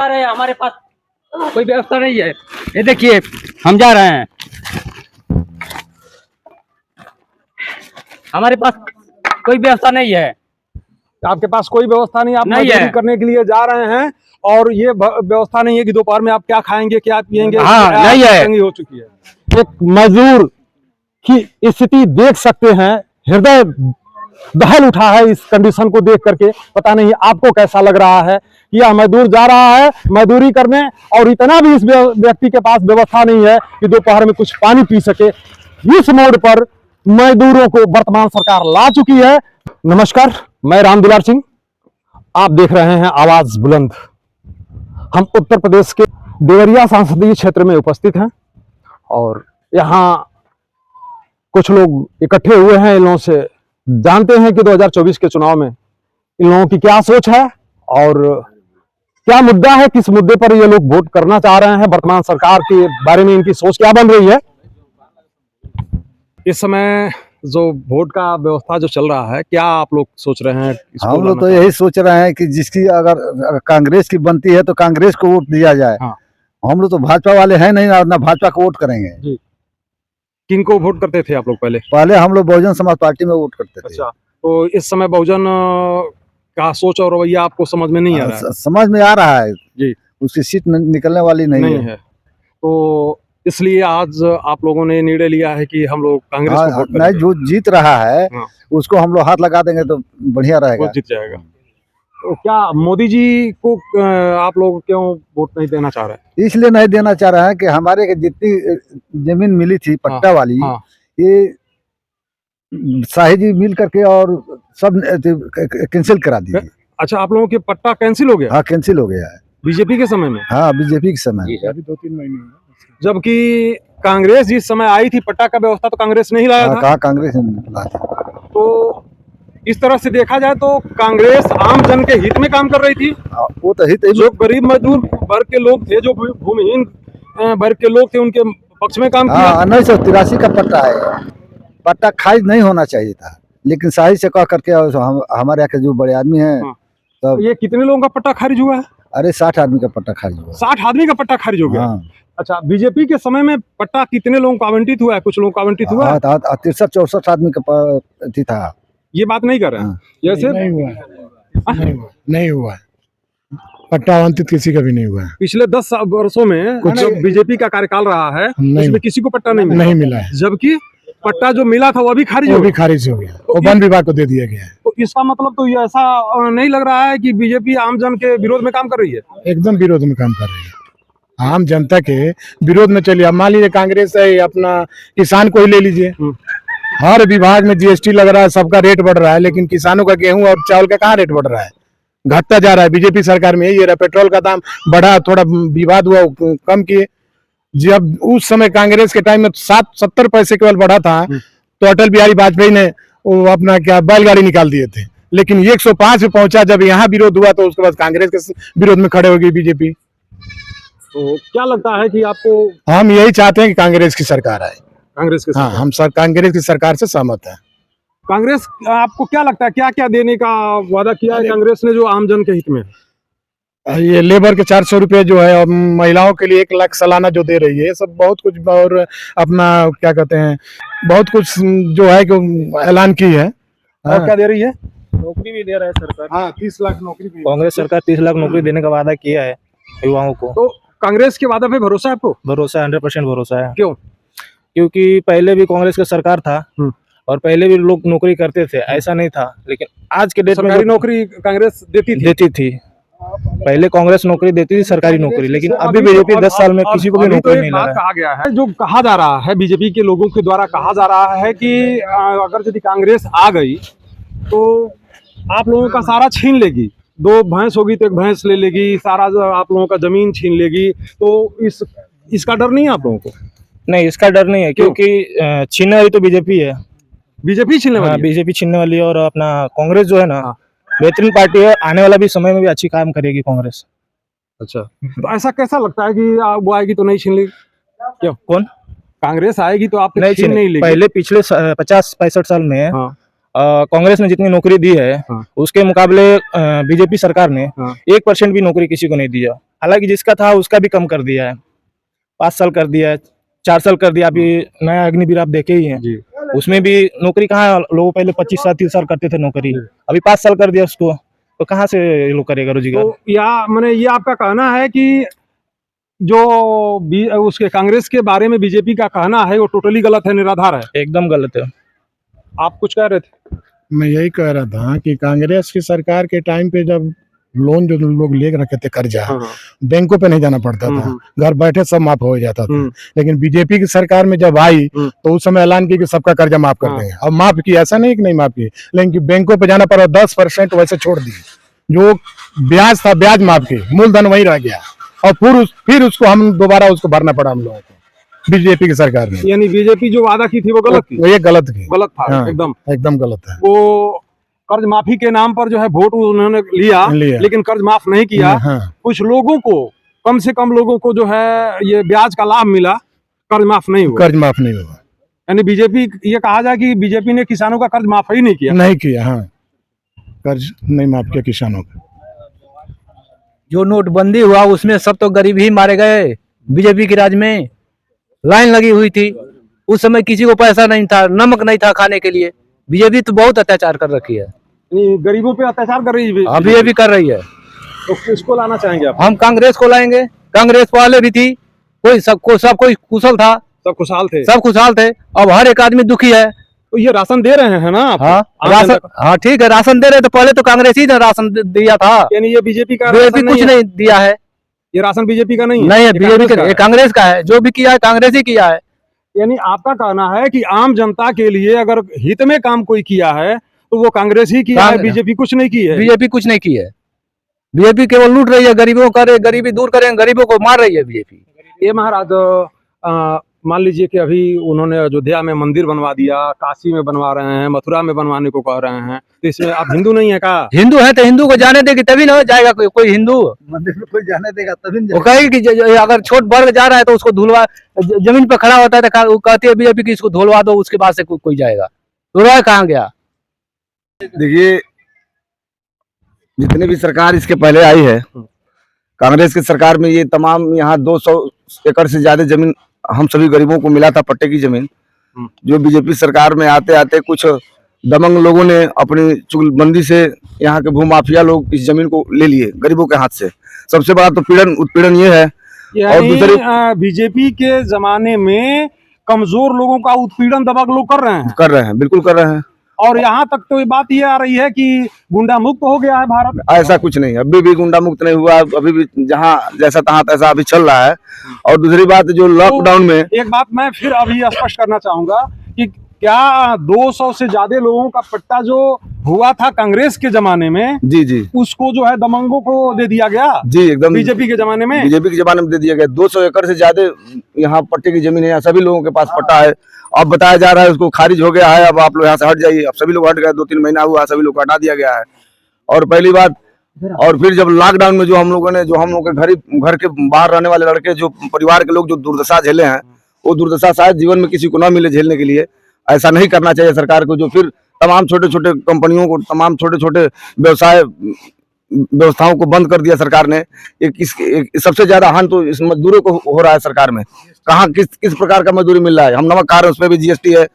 अरे हमारे पास कोई व्यवस्था नहीं है। ये देखिए हम जा रहे हैं, हमारे पास कोई व्यवस्था नहीं है। आपके पास कोई व्यवस्था नहीं, आप नहीं मजदूरी है। करने के लिए जा रहे हैं और ये व्यवस्था नहीं है कि दोपहर में आप क्या खाएंगे क्या पिएंगे। हाँ, नहीं है। तंगी हो चुकी है। एक मजदूर की स्थिति देख सकते हैं, हृदय दहल उठा है इस कंडीशन को देख करके। पता नहीं आपको कैसा लग रहा है कि यह मजदूर जा रहा है मजदूरी करने और इतना भी इस व्यक्ति के पास व्यवस्था नहीं है कि दोपहर में कुछ पानी पी सके। इस मोड़ पर मजदूरों को वर्तमान सरकार ला चुकी है। नमस्कार, मैं राम दुलार सिंह, आप देख रहे हैं आवाज बुलंद। हम उत्तर प्रदेश के देवरिया संसदीय क्षेत्र में उपस्थित हैं और यहाँ कुछ लोग इकट्ठे हुए हैं। इन लोगों से जानते हैं कि 2024 के चुनाव में इन लोगों की क्या सोच है और क्या मुद्दा है, किस मुद्दे पर ये लोग वोट करना चाह रहे हैं, वर्तमान सरकार के बारे में इनकी सोच क्या बन रही है। इस समय जो वोट का व्यवस्था जो चल रहा है, क्या आप लोग सोच रहे हैं? हम लोग तो यही सोच रहे हैं कि जिसकी अगर कांग्रेस की बनती है तो कांग्रेस को वोट दिया जाए। हाँ। हम लोग तो भाजपा वाले हैं नहीं, ना भाजपा को वोट करेंगे। जी। किनको वोट करते थे आप लोग पहले? पहले हम लोग बहुजन समाज पार्टी में वोट करते थे। अच्छा, तो इस समय बहुजन का सोच और रवैया आपको समझ में नहीं आ रहा है? समझ में आ रहा है जी। उसकी सीट निकलने वाली नहीं है। तो इसलिए आज आप लोगों ने निर्णय लिया है कि हम लोग कांग्रेस को वोट नहीं, जो जीत रहा है हाँ। उसको हम लोग हाथ लगा देंगे तो बढ़िया रहेगा, वो जीत जाएगा। तो क्या मोदी जी को आप लोग क्यों वोट नहीं देना चाह रहे? इसलिए नहीं देना चाह रहे हैं कि हमारे के जितनी जमीन मिली थी पट्टा वाली, हाँ। ये शाही जी मिल करके और सब कैंसिल करा दी। अच्छा, आप लोगों के पट्टा कैंसिल हो गया? हाँ, कैंसिल हो गया है बीजेपी के समय में? हाँ, बीजेपी के समय। अभी 2-3 महीने, जबकि कांग्रेस जिस समय आई थी पट्टा का व्यवस्था तो कांग्रेस नहीं लाया था। कहा कांग्रेस ने ला था। तो इस तरह से देखा जाए तो कांग्रेस आम जन के हित में काम कर रही थी। वो तो हित जो गरीब मजदूर वर्ग के लोग थे, जो भूमिहीन वर्ग के लोग थे, उनके पक्ष में काम किया। 1983 का पट्टा है। पट्टा खारिज नहीं होना चाहिए था, लेकिन शाही से कह करके हमारे यहाँ के जो बड़े आदमी हैं तो ये कितने लोगों का पट्टा खारिज हुआ है? अरे 60 आदमी का पट्टा खारिज हुआ। 60 आदमी का पट्टा खारिज हो गया। हाँ। अच्छा, बीजेपी के समय में पट्टा कितने लोगों को आवंटित हुआ है? कुछ लोगों को आवंटित हुआ है? 63-64 आदमी का था। ये बात नहीं कर रहे हैं जैसे नहीं हुआ पट्टा आवंटित किसी का भी नहीं हुआ है। पिछले 10 वर्षों में जब बीजेपी का कार्यकाल रहा है उसमें किसी को पट्टा नहीं मिला है। जबकि पट्टा जो मिला था वो भी खारिज हो गया, वो वन विभाग को दे दिया गया है। तो इसका मतलब तो ये ऐसा नहीं लग रहा है कि बीजेपी आम जन के विरोध में काम कर रही है? एकदम विरोध में काम कर रही है, आम जनता के विरोध में चलिए। अब मान लीजिए कांग्रेस है, अपना किसान को ही ले लीजिए, हर विभाग में जीएसटी लग रहा है, सबका रेट बढ़ रहा है, लेकिन किसानों का गेहूं और चावल का कहाँ रेट बढ़ रहा है? घटता जा रहा है। बीजेपी सरकार में यही रहा, पेट्रोल का दाम बढ़ा, थोड़ा विवाद हुआ, कम किए। जब उस समय कांग्रेस के टाइम में 70 पैसे केवल बढ़ा था तो अटल बिहारी वाजपेयी ने वो अपना क्या बैलगाड़ी निकाल दिए थे, लेकिन 105 पे पहुंचा। जब यहाँ विरोध हुआ तो उसके बाद कांग्रेस के विरोध में खड़े हो गई बीजेपी। तो क्या लगता है कि आपको? हम यही चाहते हैं कि कांग्रेस की सरकार आए। कांग्रेस के? हाँ, हम कांग्रेस की सरकार से सहमत है। कांग्रेस, आपको क्या लगता है क्या क्या देने का वादा किया है कांग्रेस ने जो आम जन के हित में? ये लेबर के 400 रुपए जो है, और महिलाओं के लिए 1 लाख सालाना जो दे रही है, ये सब बहुत कुछ। और अपना क्या कहते हैं, बहुत कुछ जो है कि ऐलान की है। और क्या दे रही है? नौकरी भी दे रहा है सरकार। हाँ, 30 लाख नौकरी भी। कांग्रेस सरकार 30 लाख नौकरी देने का वादा किया है युवाओं को। तो कांग्रेस के वादा पे भरोसा है आपको? भरोसा 100% भरोसा है। क्यों? क्योंकि पहले भी कांग्रेस का सरकार था और पहले भी लोग नौकरी करते थे, ऐसा नहीं था। लेकिन आज के डेट में सरकारी नौकरी कांग्रेस देती थी। पहले कांग्रेस नौकरी देती थी, सरकारी नौकरी, लेकिन अभी बीजेपी 10 साल में किसी को भी नौकरी नहीं लगा। कहा गया है, जो कहा जा रहा है बीजेपी के लोगों के द्वारा कहा जा रहा है कि अगर यदि कांग्रेस आ गई तो आप लोगों का सारा छीन लेगी। 2 भैंस होगी तो 1 भैंस ले लेगी, सारा आप लोगों का जमीन छीन लेगी। तो इसका डर नहीं है आप लोगों को? नहीं, इसका डर नहीं है, क्योंकि छीनने वाली तो बीजेपी है। बीजेपी छीनने वाली है? बीजेपी छीनने वाली है। और अपना कांग्रेस जो है ना, बेहतरीन पार्टी है, आने वाला भी समय में भी अच्छी काम करेगी कांग्रेस। अच्छा, तो ऐसा कैसा लगता है कि वो आएगी तो नहीं छीन लेगी? क्यों? कौन? कांग्रेस आएगी तो आप छीन नहीं लेगी? पहले पिछले 50-65 साल में कांग्रेस ने जितनी नौकरी दी है उसके मुकाबले बीजेपी सरकार ने 1% भी नौकरी किसी को नहीं दिया। हालांकि जिसका था उसका भी कम कर दिया है, 5 साल कर दिया है, 4 साल कर दिया। अभी नया अग्निवीर आप देखे ही हैं, उसमें भी नौकरी कहाँ है, लोग पहले 25 साल 30 साल करते थे नौकरी, अभी 5 साल कर दिया उसको, तो कहाँ से ये लोग करेगा रोजगार। तो या मैंने ये आपका कहना है कि जो उसके कांग्रेस के बारे में बीजेपी का कहना है वो टोटली गलत है, निराधार है। एकदम गलत है। आप कुछ कह रहे थे? मैं यही कह रहा था कि कांग्रेस की सरकार के टाइम पे जब लोन जो लोग ले रखे थे कर्जा, बैंकों पे नहीं जाना पड़ता था, घर बैठे सब माफ हो जाता था। लेकिन बीजेपी की सरकार में जब आई तो उस समय ऐलान किया कि सबका कर्जा माफ कर देंगे। अब माफ किया, ऐसा नहीं कि नहीं माफ किया, लेकिन बैंकों पे जाना पड़ा, 10% वैसे छोड़ दिए, जो ब्याज था ब्याज माफ किए, मूलधन वही रह गया, और फिर उसको हम दोबारा उसको भरना पड़ा हम लोगों को, बीजेपी की सरकार ने। यानी बीजेपी जो वादा की थी वो गलत थी। ये गलत की, गलत था। हाँ, एकदम गलत है। वो कर्ज माफी के नाम पर जो है वोट उन्होंने लिया, लेकिन कर्ज माफ नहीं किया। हाँ। कुछ लोगों को, कम से कम लोगों को जो है ये ब्याज का लाभ मिला, कर्ज माफ नहीं हुआ। कर्ज माफ नहीं हुआ। यानी बीजेपी, ये कहा जाए कि बीजेपी ने किसानों का कर्ज माफ ही नहीं किया। नहीं किया, हाँ, कर्ज नहीं माफ किया किसानों का। जो नोटबंदी हुआ उसमें सब तो गरीब ही मारे गए। बीजेपी के राज में लाइन लगी हुई थी, उस समय किसी को पैसा नहीं था, नमक नहीं था खाने के लिए। बीजेपी तो बहुत अत्याचार कर रखी है, गरीबों पे अत्याचार कर रही है अभी ये भी कर रही है। तो किसको लाना चाहेंगे आप? हम कांग्रेस को लाएंगे। कांग्रेस वाले भी थी, सब कोई कुशल था, सब खुशहाल थे, सब खुशहाल थे। अब हर एक आदमी दुखी है। तो ये राशन दे रहे हैं ना आप? हाँ, राशन, हाँ ठीक है, राशन दे रहे। तो पहले तो कांग्रेस ही ने राशन दिया था, यानी ये बीजेपी का? बीजेपी कुछ नहीं दिया है। ये राशन बीजेपी का नहीं है? नहीं है, बीजेपी का, कांग्रेस का है। जो भी किया है कांग्रेस ही किया है। यानी आपका कहना है कि आम जनता के लिए अगर हित में काम कोई किया है तो वो कांग्रेस ही किया है, बीजेपी कुछ नहीं की है। बीजेपी कुछ नहीं की है। बीजेपी केवल लूट रही है, गरीबों करे, गरीबी दूर करें, गरीबों को मार रही है बीजेपी। ये महाराज मान लीजिए कि अभी उन्होंने अयोध्या में मंदिर बनवा दिया, काशी में बनवा रहे हैं, मथुरा में बनवाने को कह रहे हैं, तो इसमें आप हिंदू नहीं है का? हिंदू है तो हिंदू को जाने देगी तभी ना जाएगा कोई हिंदू मंदिर में कोई जाने देगा तभी वो कहेगी कि अगर छोट वर्ग जा रहा है तो उसको धुलवा, जमीन पर खड़ा होता है तो कहती है बीजेपी की इसको धुलवा दो, उसके बाद से कोई जाएगा। तो रह कहाँ गया? देखिए, जितने भी सरकार इसके पहले आई है, कांग्रेस की सरकार में ये तमाम यहाँ 200 एकड़ से ज्यादा जमीन हम सभी गरीबों को मिला था, पट्टे की जमीन। जो बीजेपी सरकार में आते आते कुछ दबंग लोगों ने अपनी चुगलबंदी से यहाँ के भूमाफिया लोग इस जमीन को ले लिए गरीबों के हाथ से। सबसे बड़ा तो उत्पीड़न ये है। और दूसरी, बीजेपी के जमाने में कमजोर लोगों का उत्पीड़न दबंग लोग कर रहे हैं, बिल्कुल कर रहे हैं। और यहाँ तक तो ये बात ये आ रही है कि गुंडा मुक्त हो गया है भारत। ऐसा कुछ नहीं, अभी भी गुंडा मुक्त नहीं हुआ, अभी भी जहाँ जैसा तहाँ तैसा अभी चल रहा है। और दूसरी बात, जो लॉकडाउन में, एक बात मैं फिर अभी स्पष्ट करना चाहूंगा कि क्या 200 से ज्यादा लोगों का पट्टा जो हुआ था कांग्रेस के जमाने में, जी, उसको जो है दबंगों को दे दिया गया? जी, एकदम बीजेपी के जमाने में, बीजेपी के जमाने में दे दिया गया। 200 एकड़ से ज्यादा यहाँ पट्टे की जमीन है, यहाँ सभी लोगों के पास पट्टा है। अब बताया जा रहा है उसको खारिज हो गया है, अब आप लोग यहाँ से हट जाइए। अब सभी लोग हट गए, 2-3 महीना हुआ, सभी लोग को हटा दिया गया है। और पहली बात, और फिर जब लॉकडाउन में जो हम लोग के घर के बाहर रहने वाले लड़के, जो परिवार के लोग जो दुर्दशा झेले हैं, वो दुर्दशा शायद जीवन में किसी को न मिले झेलने के लिए। ऐसा नहीं करना चाहिए सरकार को, जो फिर तमाम छोटे छोटे कंपनियों को, तमाम छोटे छोटे व्यवस्थाओं को बंद कर दिया सरकार ने। सबसे ज्यादा हानि तो इस मजदूरों को हो रहा है सरकार में। कहाँ किस प्रकार का मजदूरी मिल रहा है? हम नमक खा रहे हैं, उसमें भी जीएसटी है,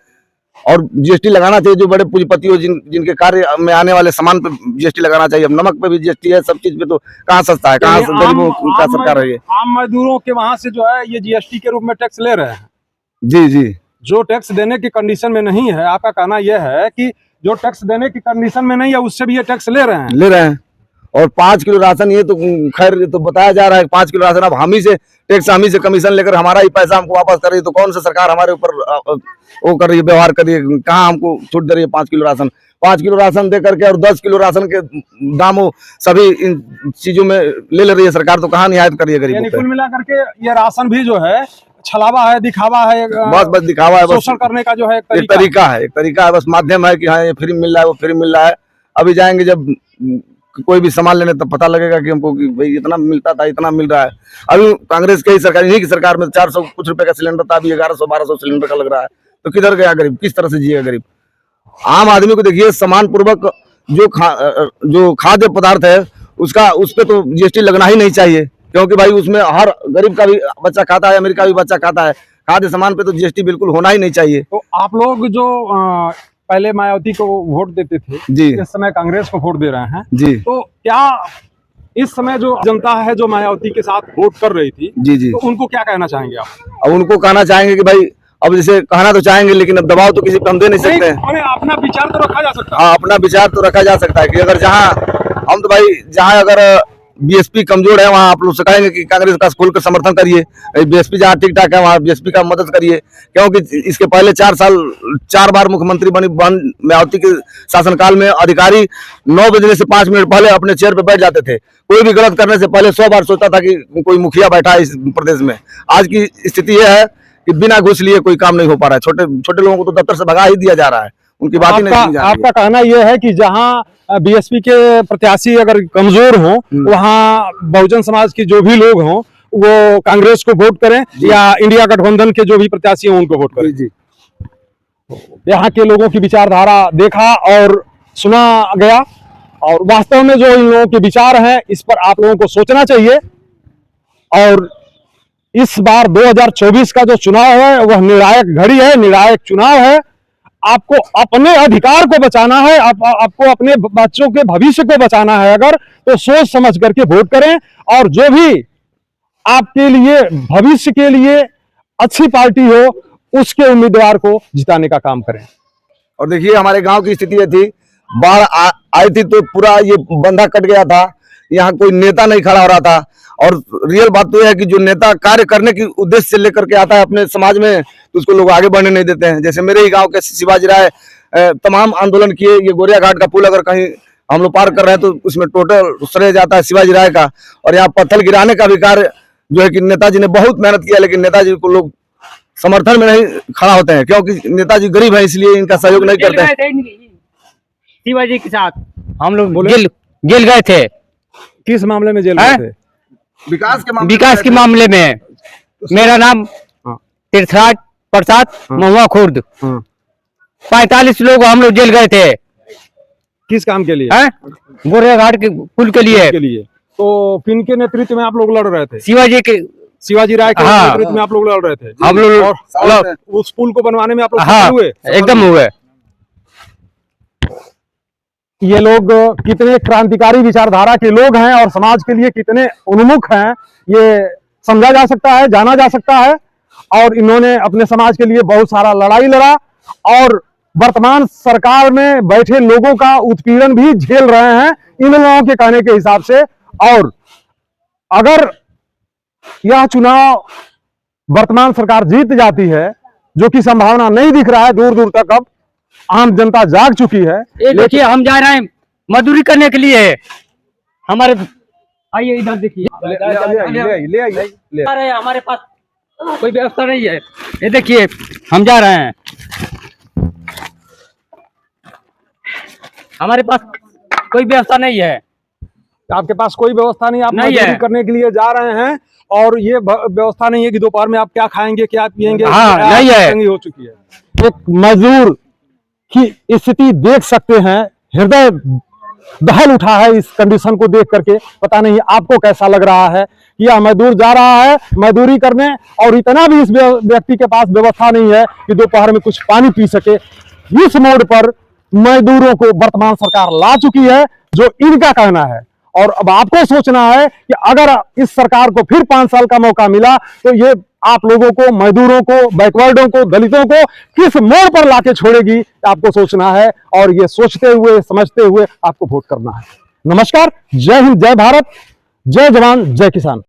और जीएसटी लगाना चाहिए। जो बड़े पूंजीपति हो, जिनके कार्य में आने वाले सामान पे जीएसटी लगाना चाहिए। अब नमक पे भी जीएसटी है, सब चीज पे। तो कहाँ सस्ता है, कहाँ गरीबों का सरकार है ये? आम मजदूरों के वहां से जो है ये जीएसटी के रूप में टैक्स ले रहे हैं। जी, जो टैक्स देने की कंडीशन में नहीं है, आपका कहना यह है कि जो टैक्स देने की कंडीशन में नहीं है उससे भी ये टैक्स ले रहे हैं। और 5 किलो राशन, ये तो खैर तो बताया जा रहा है 5 किलो राशन, अब हम ही से टैक्स, हम ही से कमीशन लेकर हमारा ही पैसा हमको वापस कर रही है। तो कौन सा सरकार हमारे ऊपर वो कर रही है, व्यवहार कर रही है? कहाँ हमको छूट दे रही है 5 किलो राशन? 5 किलो राशन दे करके और 10 किलो राशन के दाम वो सभी इन चीजों में ले रही है सरकार। तो कहाँ नियायत कर रही है गरीबों पे? कुल मिलाकर के ये राशन भी जो है छलावा है, दिखावा है, बस दिखावा है, शोषण करने का जो है एक तरीका है, बस माध्यम है कि हाँ ये फ्री मिल रहा है, वो फ्री मिल रहा है। अभी जाएंगे जब कोई भी सामान लेने तब पता लगेगा कि हमको कि भाई इतना मिलता था, इतना मिल रहा है। अभी कांग्रेस की सरकार, इन्हीं की सरकार में 400 कुछ रुपए का सिलेंडर था, अभी 1100-1200 सिलेंडर का लग रहा है। तो किधर गया गरीब? किस तरह से जिएगा गरीब? आम आदमी को देखिए, सम्मान पूर्वक जो खाद्य पदार्थ है उसका, उस पर तो जीएसटी लगना ही नहीं चाहिए, क्योंकि भाई उसमें हर गरीब का भी बच्चा खाता है, अमीर का भी बच्चा खाता है। खाद्य सामान पे तो जीएसटी बिल्कुल होना ही नहीं चाहिए। तो आप लोग जो पहले मायावती को वोट देते थे, जी इस समय कांग्रेस को वोट दे रहे हैं, जी तो क्या इस समय जो जनता है जो मायावती के साथ वोट कर रही थी, जी जी, तो उनको क्या कहना चाहेंगे आप? अब उनको कहना चाहेंगे कि भाई, अब जैसे कहना तो चाहेंगे लेकिन अब दबाव तो किसी पे हम दे नहीं सकते हैं। नहीं, अपना विचार तो रखा जा सकता है। हाँ, अपना विचार तो रखा जा सकता है कि अगर जहाँ हम तो भाई जहाँ अगर बीएसपी कमजोर है वहाँ आप लोग से कहेंगे कि कांग्रेस का खुल कर समर्थन करिए। बीएसपी जहाँ ठीक ठाक है वहाँ बीएसपी का मदद करिए, क्योंकि इसके पहले 4 बार मुख्यमंत्री बनी मायावती के शासनकाल में अधिकारी 9 बजने से 5 मिनट पहले अपने चेयर पे बैठ जाते थे। कोई भी गलत करने से पहले 100 बार सोचता था कि कोई मुखिया बैठा है इस प्रदेश में। आज की स्थिति यह है कि बिना घूस लिए कोई काम नहीं हो पा रहा है। छोटे छोटे लोगों को तो दफ्तर से भगा ही दिया जा रहा है, उनकी बात ही नहीं सुनी जा रही है। आपका कहना यह है कि जहां बीएसपी के प्रत्याशी अगर कमजोर हों, वहां बहुजन समाज के जो भी लोग हों वो कांग्रेस को वोट करें या इंडिया गठबंधन के जो भी प्रत्याशी हों उनको वोट करें। जी, यहाँ के लोगों की विचारधारा देखा और सुना गया, और वास्तव में जो इन लोगों के विचार हैं इस पर आप लोगों को सोचना चाहिए। और इस बार 2024 का जो चुनाव है वह निर्णायक घड़ी है, निर्णायक चुनाव है। आपको अपने अधिकार को बचाना है, आपको अपने बच्चों के भविष्य को बचाना है अगर, तो सोच समझ करके वोट करें और जो भी आपके लिए भविष्य के लिए अच्छी पार्टी हो उसके उम्मीदवार को जिताने का काम करें। और देखिए हमारे गांव की स्थिति ये थी, बाढ़ आई थी तो पूरा ये बंधा कट गया था, यहाँ कोई नेता नहीं खड़ा हो रहा था। और रियल बात तो यह है कि जो नेता कार्य करने की उद्देश्य से लेकर के आता है अपने समाज में, तो उसको लोग आगे बढ़ने नहीं देते हैं। जैसे मेरे ही गांव के शिवाजी राय तमाम आंदोलन किए। ये गोरिया घाट का पुल अगर कहीं हम लोग पार कर रहे हैं तो उसमें टोटल श्रेय जाता है शिवाजी राय का। और यहाँ पत्थर गिराने का भी कार्य जो है कि नेताजी ने बहुत मेहनत किया, लेकिन नेताजी को लोग समर्थन में नहीं खड़ा होते हैं, क्योंकि नेताजी गरीब है इसलिए इनका सहयोग नहीं करते हैं। शिवाजी के साथ हम लोग जेल गए थे। किस मामले में जेल गए थे? विकास के मामले में। मेरा नाम तीर्थराज प्रसाद, महुआ खुर्द। 45 लोग हम लोग जेल गए थे। किस काम के लिए? गोरिया घाट के पुल के लिए। तो किनके नेतृत्व में आप लोग लड़ रहे थे? शिवाजी राय के नेतृत्व में आप लोग लड़ रहे थे। हम लोग उस पुल को बनवाने में आप लोग हुए? एकदम हुए। ये लोग कितने क्रांतिकारी विचारधारा के लोग हैं और समाज के लिए कितने उन्मुख हैं ये समझा जा सकता है, जाना जा सकता है। और इन्होंने अपने समाज के लिए बहुत सारा लड़ाई लड़ा और वर्तमान सरकार में बैठे लोगों का उत्पीड़न भी झेल रहे हैं इन लोगों के कहने के हिसाब से। और अगर यह चुनाव वर्तमान सरकार जीत जाती है, जो कि संभावना नहीं दिख रहा है दूर दूर तक, अब आम जनता जाग चुकी है। देखिए हम जा रहे हैं मजदूरी करने के लिए। हमारे आइए इधर देखिए, ले हमारे पास कोई व्यवस्था नहीं है। ये देखिए हम जा रहे हैं, हमारे पास कोई व्यवस्था नहीं है। आपके पास कोई व्यवस्था नहीं, आप नहीं मजदूरी है। करने के लिए जा रहे हैं और ये व्यवस्था नहीं है कि दोपहर में आप क्या खाएंगे क्या पिएंगे। हाँ, नहीं है। तंगी हो चुकी है। एक मजदूर की स्थिति देख सकते हैं, हृदय दहल उठा है इस कंडीशन को देख करके। पता नहीं आपको कैसा लग रहा है कि यह मजदूर जा रहा है मजदूरी करने और इतना भी इस व्यक्ति के पास व्यवस्था नहीं है कि दोपहर में कुछ पानी पी सके। इस मोड़ पर मजदूरों को वर्तमान सरकार ला चुकी है, जो इनका कहना है। और अब आपको सोचना है कि अगर इस सरकार को फिर 5 साल का मौका मिला तो ये आप लोगों को, मजदूरों को, बैकवर्डों को, दलितों को किस मोड़ पर लाके छोड़ेगी, आपको सोचना है। और ये सोचते हुए समझते हुए आपको वोट करना है। नमस्कार, जय हिंद, जय भारत, जय जवान, जय किसान।